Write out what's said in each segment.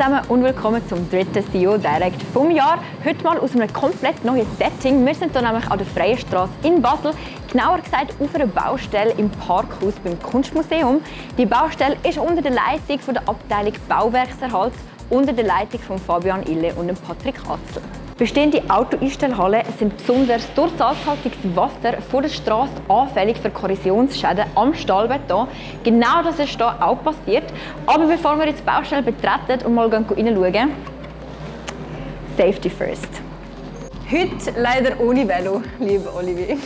zusammen und willkommen zum dritten CEO Direct vom Jahr. Heute mal aus einem komplett neuen Setting. Wir sind hier nämlich an der Freien Straße in Basel. Genauer gesagt auf einer Baustelle im Parkhaus beim Kunstmuseum. Die Baustelle ist unter der Leitung von der Abteilung Bauwerkserhalt, unter der Leitung von Fabian Ille und Patrick Atzel. Bestehende Autoeinstellhallen sind besonders durch salzhaltiges Wasser von der Straße anfällig für Korrosionsschäden am Stahlbeton. Genau das ist hier auch passiert. Aber bevor wir jetzt die Baustelle betreten und mal reinschauen, Safety first. Heute leider ohne Velo, lieber Olivier.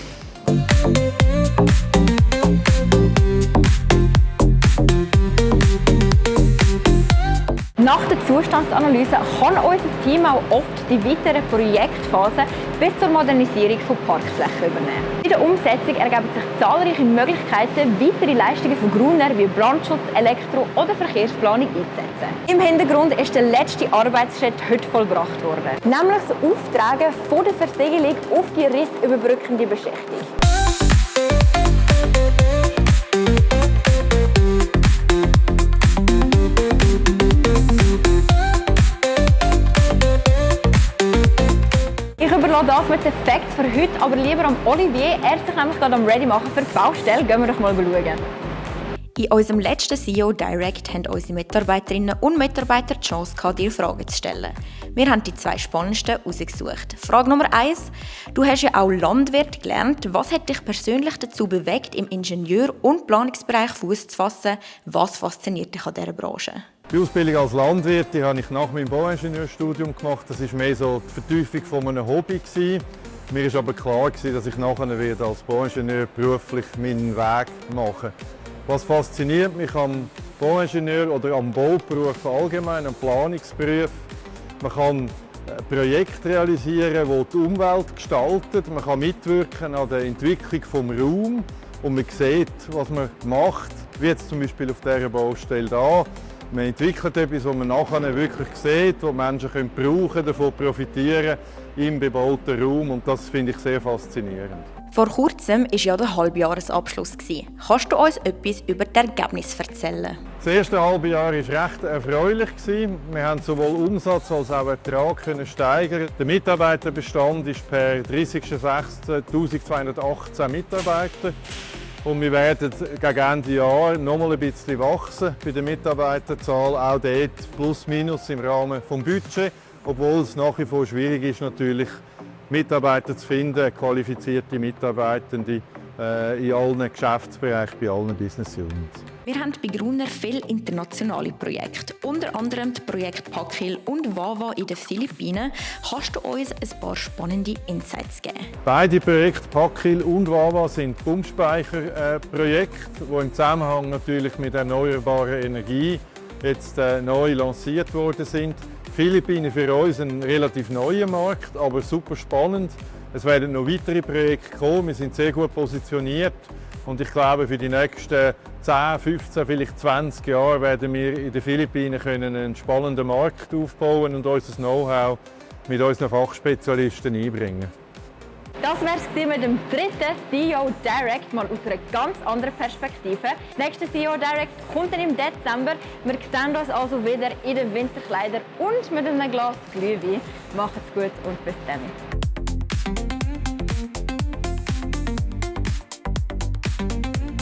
Nach der Zustandsanalyse kann unser Team auch oft die weiteren Projektphasen bis zur Modernisierung von Parkflächen übernehmen. In der Umsetzung ergeben sich zahlreiche Möglichkeiten, weitere Leistungen von Gruner wie Brandschutz, Elektro- oder Verkehrsplanung einzusetzen. Im Hintergrund ist der letzte Arbeitsschritt heute vollbracht worden, nämlich das Auftragen von der Versiegelung auf die rissüberbrückende Beschichtung. Ich überlasse das mit den Facts für heute aber lieber am Olivier. Er ist sich nämlich gerade am Ready machen für die Baustelle. Gehen wir doch mal schauen. In unserem letzten CEO Direct haben unsere Mitarbeiterinnen und Mitarbeiter die Chance gehabt, dir Fragen zu stellen. Wir haben die zwei spannendsten herausgesucht. Frage Nummer 1. Du hast ja auch Landwirt gelernt. Was hat dich persönlich dazu bewegt, im Ingenieur- und Planungsbereich Fuß zu fassen? Was fasziniert dich an dieser Branche? Die Ausbildung als Landwirt die habe ich nach meinem Bauingenieurstudium gemacht. Das war mehr so die Vertiefung von einem Hobby. Mir war aber klar, dass ich nachher als Bauingenieur beruflich meinen Weg machen werde. Was fasziniert mich am Bauingenieur oder am Bauberuf allgemein, am Planungsberuf? Man kann Projekte realisieren, die die Umwelt gestalten. Man kann mitwirken an der Entwicklung des Raums und man sieht, was man macht, wie jetzt zum Beispiel auf dieser Baustelle hier. Man entwickelt etwas, das man nachher wirklich sieht, das Menschen brauchen können, davon profitieren im bebauten Raum. Und das finde ich sehr faszinierend. Vor kurzem war ja der Halbjahresabschluss. Kannst du uns etwas über das Ergebnis erzählen? Das erste Halbjahr war recht erfreulich. Wir haben sowohl Umsatz als auch Ertrag steigern. Der Mitarbeiterbestand ist per 30.06. 1218 Mitarbeiter. Und wir werden gegen Ende Jahr noch mal ein bisschen wachsen bei der Mitarbeiterzahl, auch dort plus minus im Rahmen des Budgets, obwohl es nach wie vor schwierig ist, natürlich Mitarbeiter zu finden, qualifizierte Mitarbeitende in allen Geschäftsbereichen, bei allen Business Units. Wir haben bei Gruner viele internationale Projekte, unter anderem das Projekt Packhil und Wawa in den Philippinen. Kannst du uns ein paar spannende Insights geben? Beide Projekte Packhil und Wawa sind Pumpspeicherprojekte, die im Zusammenhang natürlich mit erneuerbarer Energie jetzt neu lanciert worden sind. Die Philippinen für uns ein relativ neuer Markt, aber super spannend. Es werden noch weitere Projekte kommen. Wir sind sehr gut positioniert. Und ich glaube, für die nächsten 10, 15, vielleicht 20 Jahre werden wir in den Philippinen einen spannenden Markt aufbauen und unser Know-how mit unseren Fachspezialisten einbringen. Das war es mit dem dritten CEO Direct, mal aus einer ganz anderen Perspektive. Das nächste CEO Direct kommt dann im Dezember. Wir sehen uns also wieder in den Winterkleidern und mit einem Glas Glühwein. Macht's gut und bis dann.